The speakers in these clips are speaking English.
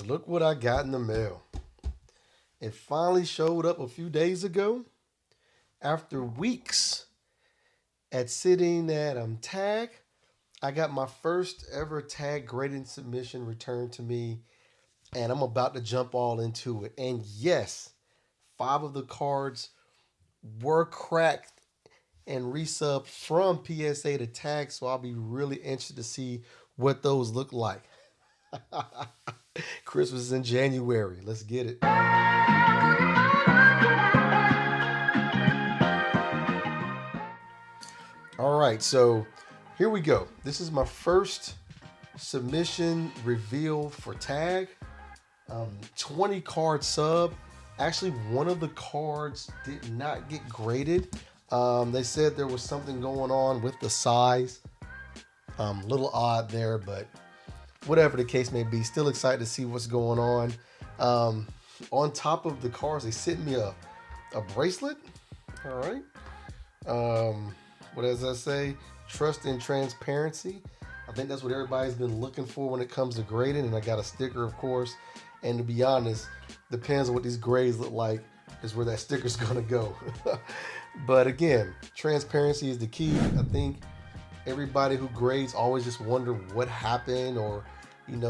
Look what I got in the mail. It finally showed up a few days ago after weeks at sitting at tag. I got my first ever tag grading submission returned to me, and I'm about to jump all into it. And yes, 5 of the cards were cracked and resubbed from PSA to tag, so I'll be really interested to see what those look like. Christmas is in January. Let's get it. All right, so here we go. This is my first submission reveal for tag. 20 card sub. Actually, one of the cards did not get graded. They said there was something going on with the size. Little odd there, but whatever the case may be, still excited to see what's going on. On top of the cards, they sent me a bracelet. All right. What does that say? Trust and transparency. I think that's what everybody's been looking for when it comes to grading. And I got a sticker, of course. And to be honest, depends on what these grades look like is where that sticker's going to go. But again, transparency is the key. I think everybody who grades always just wonder what happened, or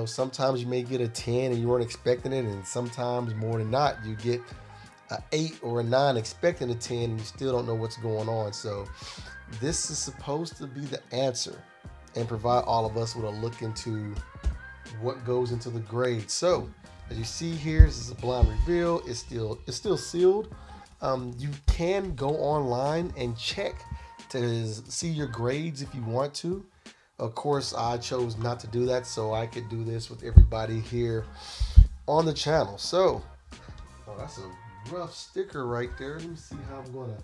sometimes you may get a 10 and you weren't expecting it, and sometimes more than not you get an 8 or a 9 expecting a 10 and you still don't know what's going on. So this is supposed to be the answer and provide all of us with a look into what goes into the grade. So as you see here, this is a blind reveal. It's still sealed. You can go online and check to see your grades if you want to. Of course, I chose not to do that so I could do this with everybody here on the channel. So, that's a rough sticker right there. Let me see how I'm gonna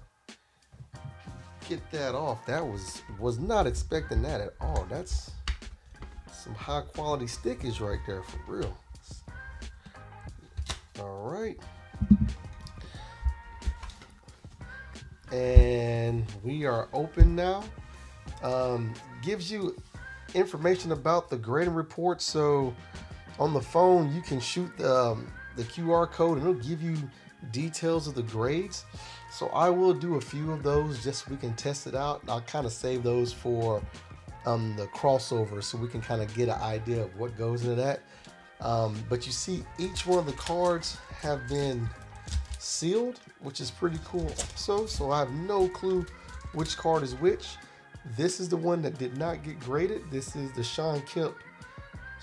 get that off. That was not expecting that at all. That's some high quality stickers right there for real. All right. And we are open now. Gives you information about the grading report. So on the phone, you can shoot the QR code and it'll give you details of the grades. So I will do a few of those just so we can test it out. I'll kind of save those for the crossover so we can kind of get an idea of what goes into that. But you see each one of the cards have been sealed, which is pretty cool also. So I have no clue which card is which. This is the one that did not get graded. This is the Shawn Kemp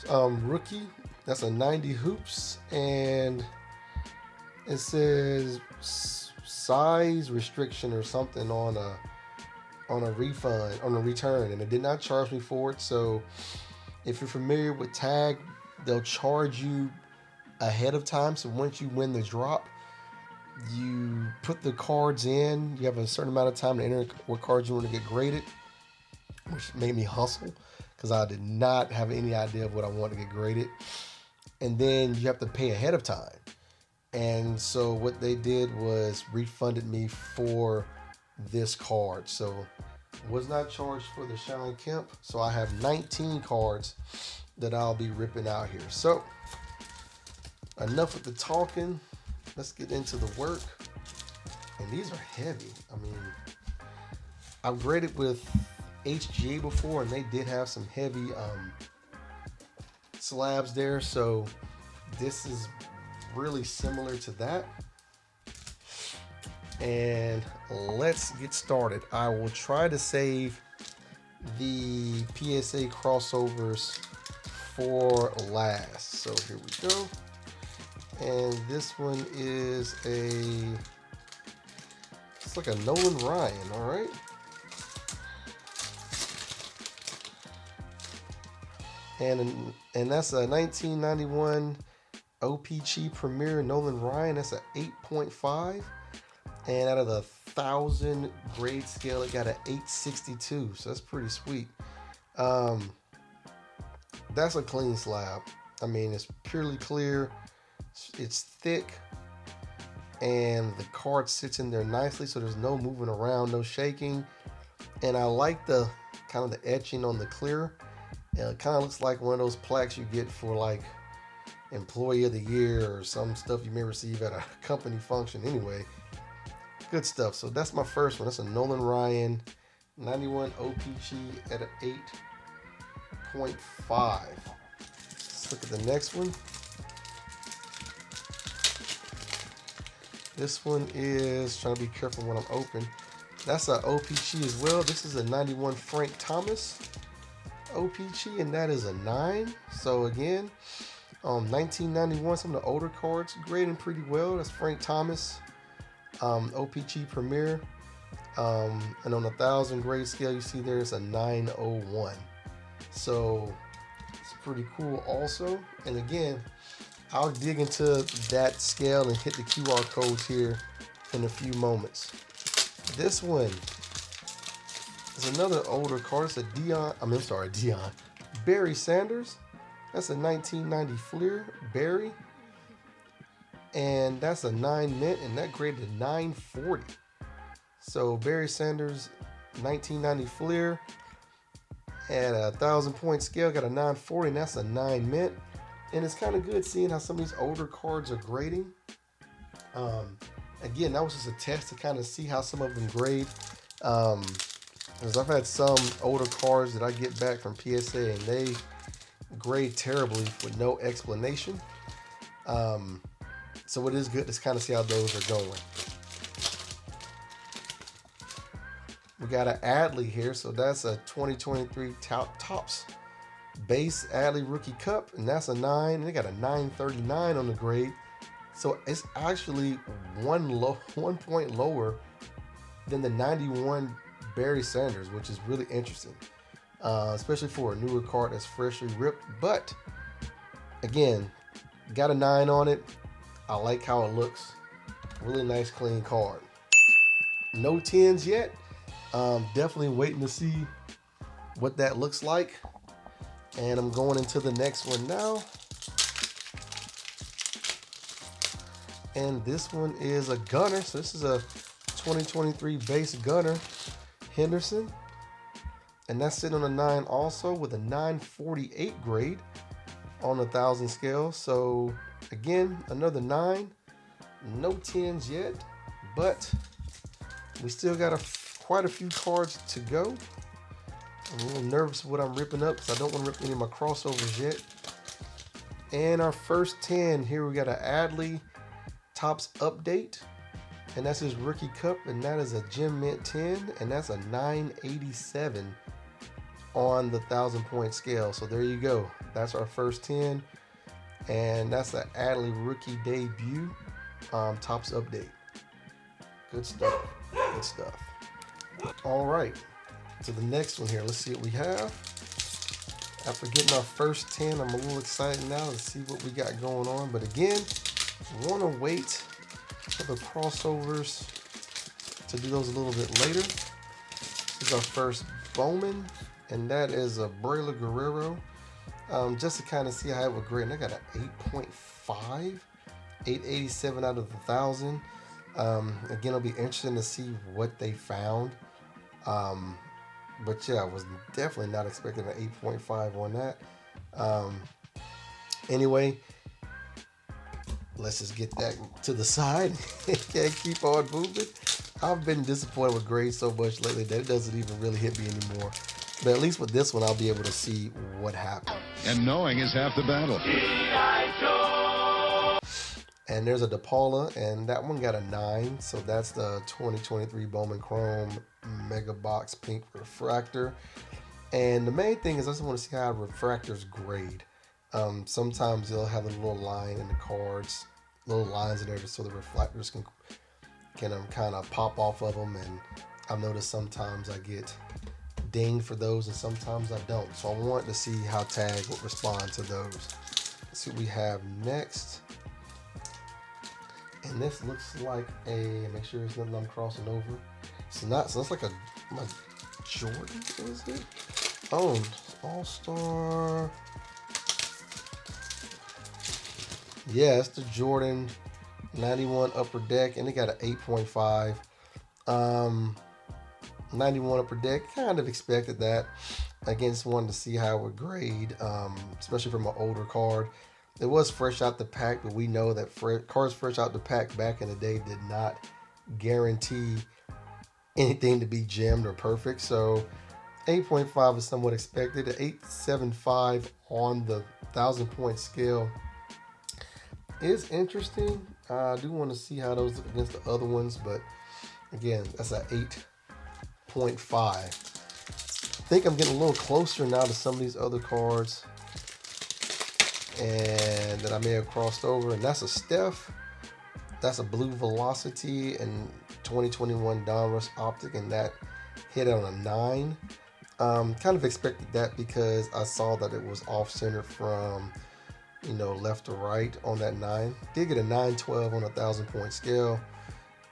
rookie. That's a 90 hoops, and it says size restriction or something on a refund, on a return, and it did not charge me for it. So if you're familiar with tag, they'll charge you ahead of time. So once you win the drop, you put the cards in. You have a certain amount of time to enter what cards you want to get graded, which made me hustle because I did not have any idea of what I wanted to get graded. And then you have to pay ahead of time. And so what they did was refunded me for this card. So was not charged for the Shawn Kemp. So I have 19 cards that I'll be ripping out here. So enough with the talking. Let's get into the work. And these are heavy. I mean, I've graded with HGA before, and they did have some heavy slabs there. So this is really similar to that. And let's get started. I will try to save the PSA crossovers for last. So here we go. And this one is it's like a Nolan Ryan, all right? And that's a 1991 OPC Premier Nolan Ryan. That's a 8.5. And out of the 1,000 grade scale, it got an 862. So that's pretty sweet. That's a clean slab. I mean, it's purely clear. It's thick, and the card sits in there nicely, so there's no moving around, no shaking. And I like the kind of the etching on the clear. It kind of looks like one of those plaques you get for like employee of the year or some stuff you may receive at a company function. Anyway, good stuff. So that's my first one. That's a Nolan Ryan 91 OPG at an 8.5. Let's look at the next one. This one is, trying to be careful when I'm open. That's an OPG as well. This is a 91 Frank Thomas OPG, and that is a 9. So again, 1991, some of the older cards grading pretty well. That's Frank Thomas, OPG Premier. And on the 1,000 grade scale, you see there's a 901. So it's pretty cool also. And again, I'll dig into that scale and hit the QR codes here in a few moments. This one is another older card. It's a Dion. Barry Sanders. That's a 1990 Fleer Barry. And that's a 9 mint, and that graded a 940. So Barry Sanders, 1990 Fleer at a 1,000 point scale, got a 940, and that's a 9 mint. And it's kind of good seeing how some of these older cards are grading. Again, that was just a test to kind of see how some of them grade. Because I've had some older cards that I get back from PSA and they grade terribly with no explanation. So it is good to kind of see how those are going. We got an Adley here, so that's a 2023 Topps base Adley Rookie Cup, and that's a 9. And they got a 939 on the grade, so it's actually one point lower than the 91 Barry Sanders, which is really interesting, especially for a newer card that's freshly ripped. But again, got a 9 on it. I like how it looks. Really nice, clean card. No 10s yet. Definitely waiting to see what that looks like. And I'm going into the next one now. And this one is a gunner. So this is a 2023 base gunner, Henderson. And that's sitting on a 9 also with a 948 grade on a 1,000 scale. So again, another 9. No 10s yet, but we still got quite a few cards to go. I'm a little nervous what I'm ripping up because I don't want to rip any of my crossovers yet. And our first 10, here we got an Adley Topps Update. And that's his Rookie Cup, and that is a Gem Mint 10, and that's a 987 on the 1,000 point scale. So there you go. That's our first 10. And that's the Adley Rookie Debut Topps Update. Good stuff. Good stuff. All right. To the next one here. Let's see what we have. After getting our first 10, I'm a little excited now to see what we got going on. But again, I want to wait for the crossovers to do those a little bit later. This is our first Bowman, and that is a Braylon Guerrero. Just to kind of see how it would grade. And I got an 8.5, 887 out of the 1,000. Again, it'll be interesting to see what they found. But yeah, I was definitely not expecting an 8.5 on that. Anyway, let's just get that to the side and keep on moving. I've been disappointed with grades so much lately that it doesn't even really hit me anymore. But at least with this one, I'll be able to see what happened. And knowing is half the battle. And there's a DePaula, and that one got a 9. So that's the 2023 Bowman Chrome MegaBox Pink Refractor. And the main thing is I just want to see how refractors grade. Sometimes they'll have a little line in the cards, little lines in there just so the reflectors can kind of pop off of them. And I've noticed sometimes I get dinged for those and sometimes I don't. So I want to see how Tag will respond to those. Let's see what we have next. And this looks like a, make sure there's nothing I'm crossing over. It's not, so it's like my Jordan, is it? Oh, All-Star. Yeah, it's the Jordan 91 Upper Deck, and it got an 8.5. 91 Upper Deck, kind of expected that. Again, just wanted to see how it would grade, especially from an older card. It was fresh out the pack, but we know that cards fresh out the pack back in the day did not guarantee anything to be gemmed or perfect. So 8.5 is somewhat expected. 8.75 on the 1,000-point scale is interesting. I do want to see how those look against the other ones, but again, that's an 8.5. I think I'm getting a little closer now to some of these other cards and that I may have crossed over, and that's a Steph. That's a blue Velocity and 2021 Donruss Optic, and that hit on a 9. Kind of expected that because I saw that it was off-center from, you know, left to right on that 9. Did get a 9.12 on a 1,000-point scale.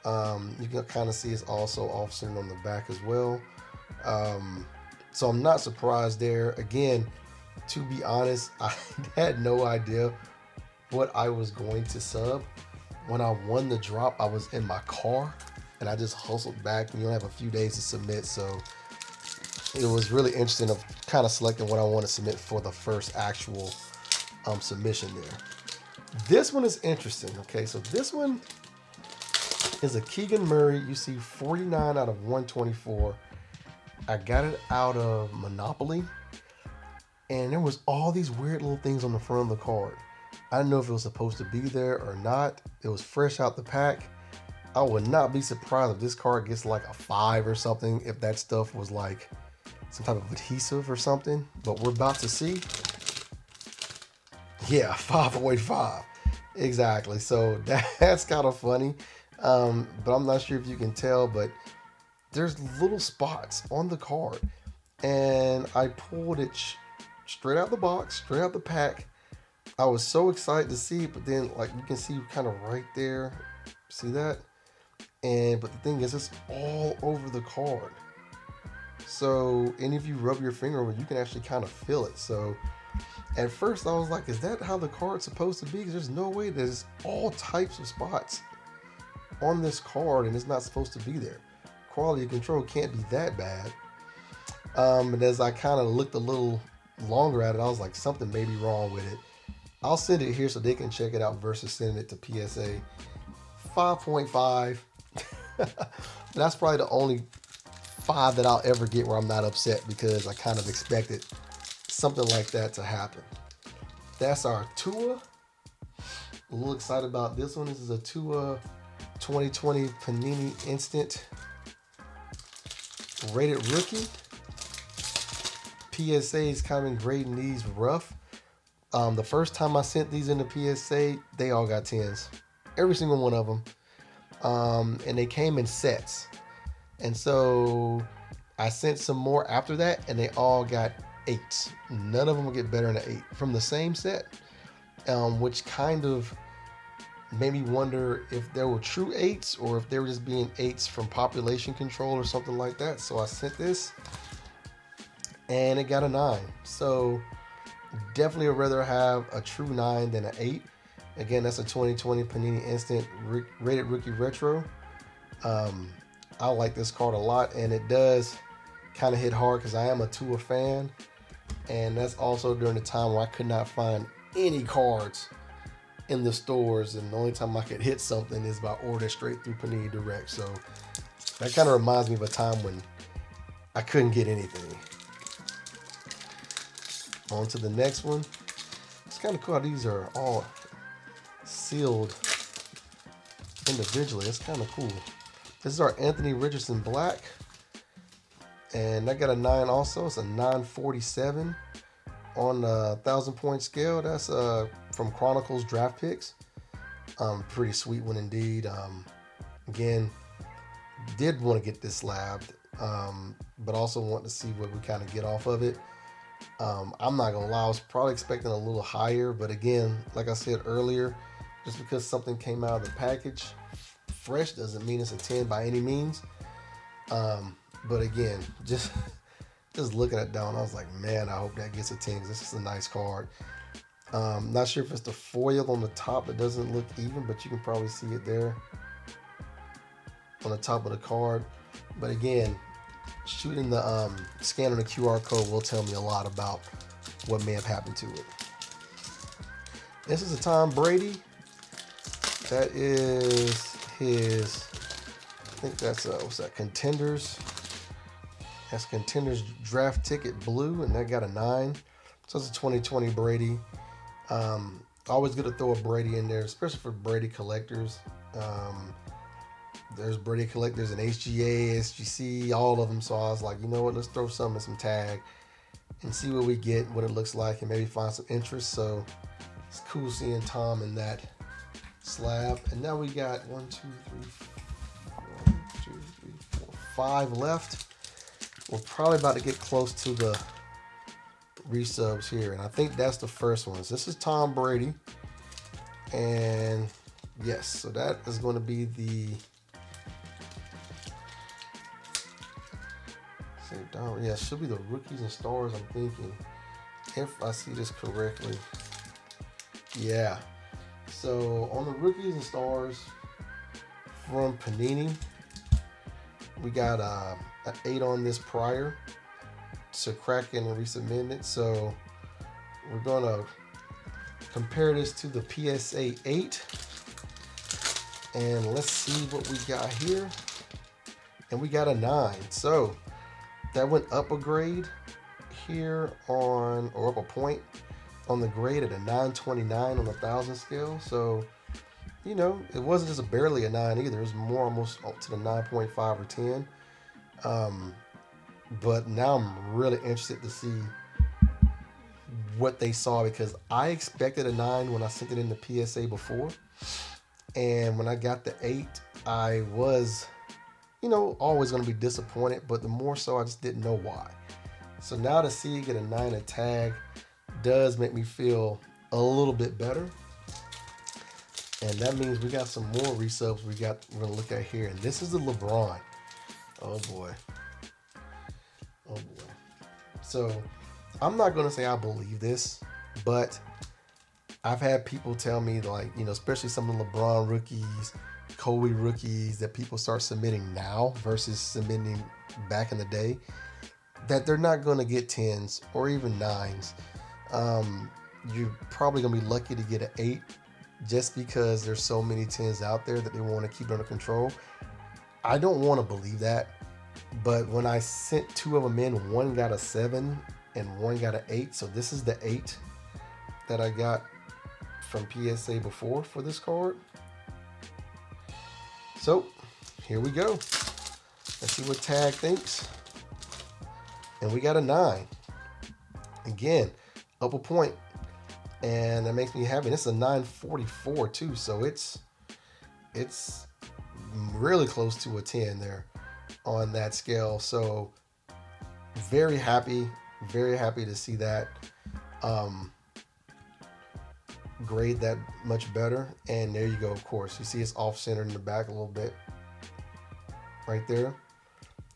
You can kind of see it's also off-center on the back as well. So I'm not surprised there. Again, to be honest, I had no idea what I was going to sub. When I won the drop, I was in my car and I just hustled back, and you only have a few days to submit. So it was really interesting of kind of selecting what I want to submit for the first actual submission there. This one is interesting. Okay, so this one is a Keegan Murray. You see 49 out of 124. I got it out of Monopoly, and there was all these weird little things on the front of the card. I didn't know if it was supposed to be there or not. It was fresh out the pack. I would not be surprised if this card gets like a 5 or something, if that stuff was like some type of adhesive or something, but we're about to see. Yeah, 5.5. Exactly. So that's kind of funny. But I'm not sure if you can tell, but there's little spots on the card, and I pulled it straight out the box, straight out the pack. I was so excited to see it, but then like you can see kind of right there, see that? But the thing is, it's all over the card. So, and if you rub your finger over it, you can actually kind of feel it. So at first I was like, is that how the card's supposed to be? Because there's no way there's all types of spots on this card and it's not supposed to be there. Quality control can't be that bad. And as I kind of looked a little longer at it, I was like, something may be wrong with it. I'll send it here so they can check it out versus sending it to PSA. 5.5. That's probably the only 5 that I'll ever get where I'm not upset, because I kind of expected something like that to happen. That's our Tua. A little excited about this one. This is a Tua 2020 Panini Instant rated rookie. PSA is kind of grading these rough. The first time I sent these into PSA, they all got 10s. Every single one of them. And they came in sets. And so I sent some more after that, and they all got 8s. None of them will get better than an 8 from the same set, which kind of made me wonder if there were true 8s or if they were just being 8s from population control or something like that. So I sent this, and it got a 9. So definitely would rather have a true 9 than an 8. Again, that's a 2020 Panini Instant rated rookie retro. I like this card a lot, and it does kind of hit hard because I am a Tua fan, and that's also during the time where I could not find any cards in the stores, and the only time I could hit something is by order straight through Panini Direct. So that kind of reminds me of a time when I couldn't get anything. On to the next one. It's kind of cool how these are all sealed individually. It's kind of cool. This is our Anthony Richardson Black, and that got a 9 also. It's a 947 on the 1,000-point scale. That's from Chronicles Draft Picks. Pretty sweet one indeed. Again, did want to get this slabbed, but also want to see what we kind of get off of it. I'm not gonna lie, I was probably expecting a little higher, but again, like I said earlier, just because something came out of the package fresh doesn't mean it's a 10 by any means. But again, just looking at that one, I was like, man, I hope that gets a 10 because this is a nice card. Not sure if it's the foil on the top that doesn't look even, but you can probably see it there on the top of the card. But again, shooting the scan on the QR code will tell me a lot about what may have happened to it. This is a Tom Brady. That is his, I think that's, what's that, Contenders. That's Contenders draft ticket blue, and that got a 9. So it's a 2020 Brady. Always good to throw a Brady in there, especially for Brady collectors. There's Brady collectors in HGA, SGC, all of them. So I was like, you know what, let's throw some in some tag and see what we get, what it looks like, and maybe find some interest. So it's cool seeing Tom in that slab. And now we got 5 left. We're probably about to get close to the resubs here, and I think that's the first one. So this is Tom Brady, and yes, so that is going to be the yeah, should be the rookies and stars, I'm thinking, if I see this correctly. Yeah, so on the rookies and stars from Panini, we got an 8 on this prior, so cracking and resubmitting it. So we're gonna compare this to the PSA 8, and let's see what we got here. And we got a 9, so that went up a grade here on, or up a point on the grade at a 929 on the 1,000 scale. So, you know, it wasn't just barely a 9 either. It was more almost up to the 9.5 or 10. But now I'm really interested to see what they saw, because I expected a 9 when I sent it in the PSA before. And when I got the 8, I was, you know, always going to be disappointed, but the more so I just didn't know why. So now to see it get a 9 at tag does make me feel a little bit better. And that means we got some more resubs we're going to look at here. And this is the LeBron. Oh boy. Oh boy. So I'm not going to say I believe this, but I've had people tell me, like, you know, especially some of the LeBron rookies, Kobe rookies that people start submitting now versus submitting back in the day, that they're not going to get 10s or even 9s. You're probably going to be lucky to get an 8 just because there's so many 10s out there that they want to keep under control. I don't want to believe that, but when I sent 2 of them in, one got a 7 and one got an 8. So this is the 8 that I got from PSA before for this card. So here we go. Let's see what Tag thinks. And we got a 9. Again, up a point. And that makes me happy. This is a 944 too. So it's really close to a 10 there on that scale. So very happy to see that grade that much better. And there you go. Of course, you see it's off-centered in the back a little bit right there.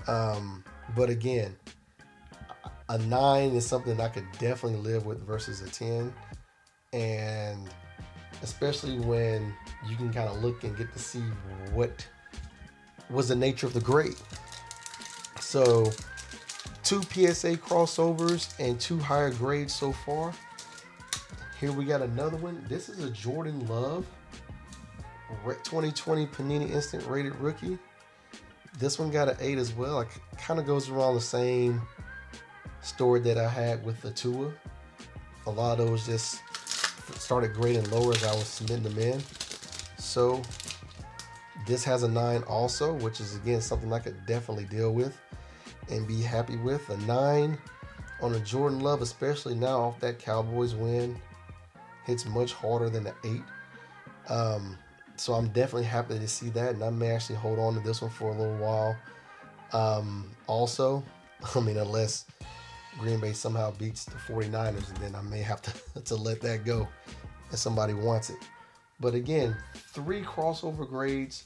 But again, a 9 is something I could definitely live with versus a 10. And especially when you can kind of look and get to see what was the nature of the grade. So 2 PSA crossovers and 2 higher grades so far. Here we got another one. This is a Jordan Love 2020 Panini Instant Rated Rookie. This one got an 8 as well. It kind of goes around the same story that I had with the Tua. A lot of those just started grading lower as I was submitting them in. So this has a 9 also, which is again something I could definitely deal with and be happy with. A 9 on a Jordan Love, especially now off that Cowboys win, hits much harder than the 8. So I'm definitely happy to see that, and I may actually hold on to this one for a little while. Also, I mean, unless Green Bay somehow beats the 49ers, and then I may have to let that go if somebody wants it. But again, 3 crossover grades,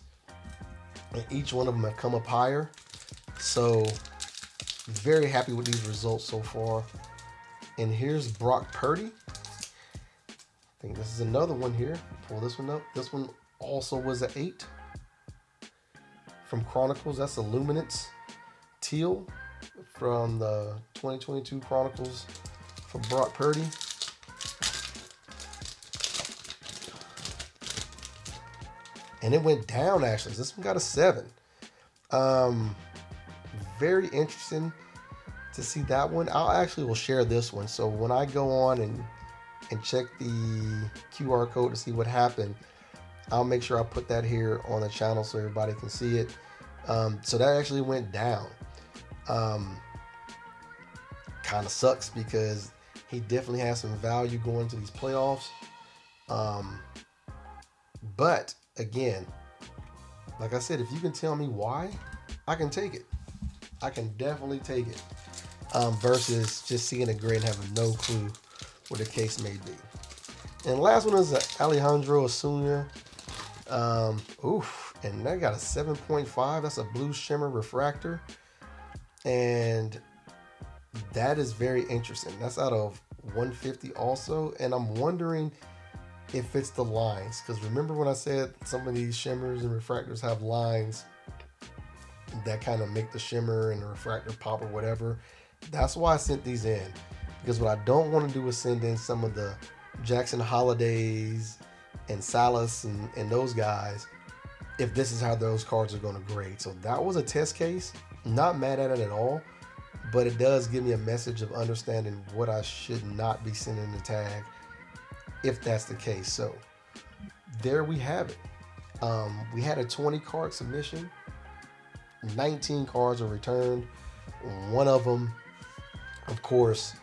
and each one of them have come up higher. So very happy with these results so far. And here's Brock Purdy. I think this is another one here. Pull this one up. This one also was an 8 from Chronicles. That's a Luminance Teal from the 2022 Chronicles for Brock Purdy. And it went down, actually. This one got a 7. Very interesting to see that one. I actually will share this one. So when I go on and check the QR code to see what happened, I'll make sure I put that here on the channel so everybody can see it. So that actually went down. Kind of sucks because he definitely has some value going to these playoffs. But again, like I said, if you can tell me why, I can take it. I can definitely take it. Versus just seeing a grade and having no clue what the case may be. And the last one is Alejandro Osuna. And that got a 7.5. That's a blue shimmer refractor. And that is very interesting. That's out of 150 also. And I'm wondering if it's the lines. Because remember when I said some of these shimmers and refractors have lines that kind of make the shimmer and the refractor pop or whatever. That's why I sent these in. Because what I don't want to do is send in some of the Jackson Holidays and Salas and those guys if this is how those cards are going to grade. So that was a test case. Not mad at it at all. But it does give me a message of understanding what I should not be sending the tag if that's the case. So there we have it. We had a 20 card submission. 19 cards were returned. One of them, of course,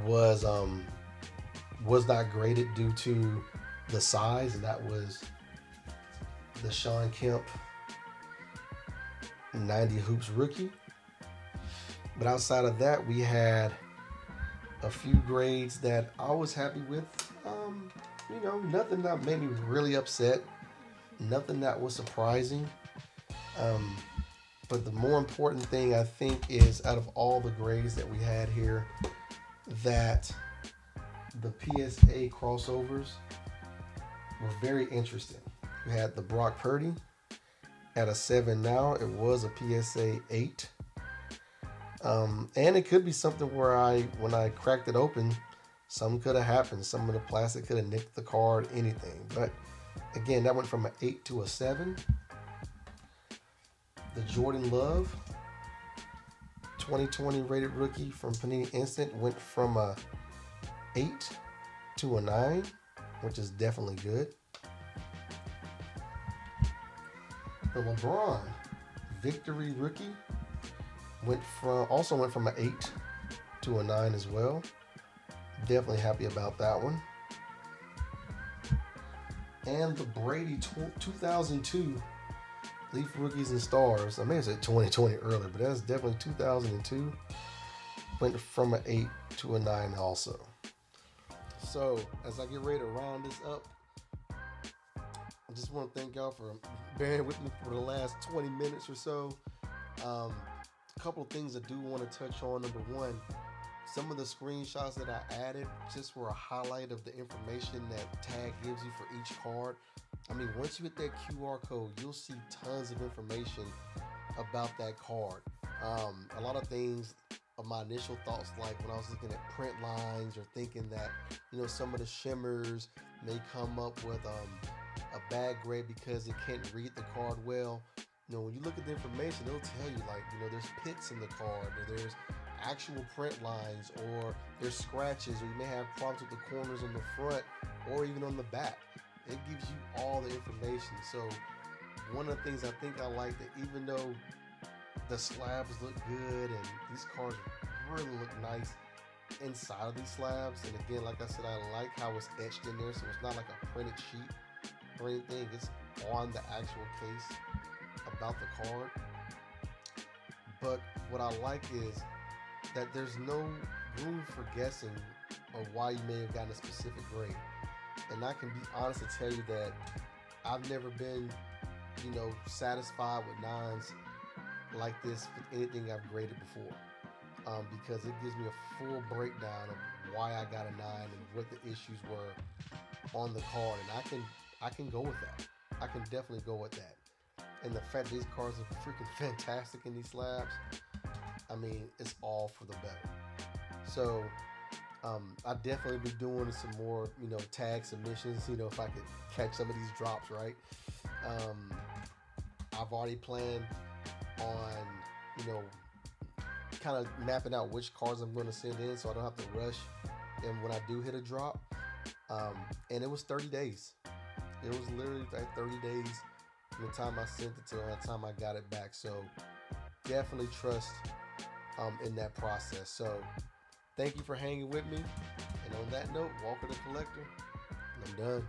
was not graded due to the size, and that was the Sean Kemp 90 Hoops rookie. But outside of that, we had a few grades that I was happy with. Nothing that made me really upset. Nothing that was surprising. But the more important thing, I think, is out of all the grades that we had here, that the PSA crossovers were very interesting. We had the Brock Purdy at a 7 now. It was a PSA 8. And it could be something where when I cracked it open, something could have happened. Some of the plastic could have nicked the card, anything. But again, that went from an 8 to a 7. The Jordan Love 2020 rated rookie from Panini Instant went from a 8 to a 9, which is definitely good. The LeBron Victory rookie went from an 8 to a 9 as well. Definitely happy about that one. And the Brady 2002 Leaf Rookies and Stars. I may have said 2020 earlier, but that's definitely 2002. Went from an 8 to a 9 also. So as I get ready to round this up, I just want to thank y'all for bearing with me for the last 20 minutes or so. A couple of things I do want to touch on. Number one, some of the screenshots that I added just were a highlight of the information that Tag gives you for each card. I mean, once you hit that QR code, you'll see tons of information about that card. A lot of things, my initial thoughts, like when I was looking at print lines or thinking that, some of the shimmers may come up with a bad grade because it can't read the card well. When you look at the information, it'll tell you, there's pits in the card, or there's actual print lines, or there's scratches, or you may have problems with the corners on the front or even on the back. It gives you all the information. So one of the things I think I like, that even though the slabs look good and these cards really look nice inside of these slabs, and again, like I said, I like how it's etched in there, so it's not like a printed sheet or anything. It's on the actual case about the card. But what I like is that there's no room for guessing of why you may have gotten a specific grade. And I can be honest to tell you that I've never been, satisfied with 9s like this with anything I've graded before. Because it gives me a full breakdown of why I got a 9 and what the issues were on the card. And I can go with that. I can definitely go with that. And the fact that these cards are freaking fantastic in these slabs, I mean, it's all for the better. So I'll definitely be doing some more, tag submissions, if I could catch some of these drops, right? I've already planned on, kind of mapping out which cards I'm going to send in so I don't have to rush. And when I do hit a drop, and it was 30 days. It was literally like 30 days from the time I sent it to the time I got it back. So definitely trust in that process. So thank you for hanging with me. And on that note, Walker the Collector, and I'm done.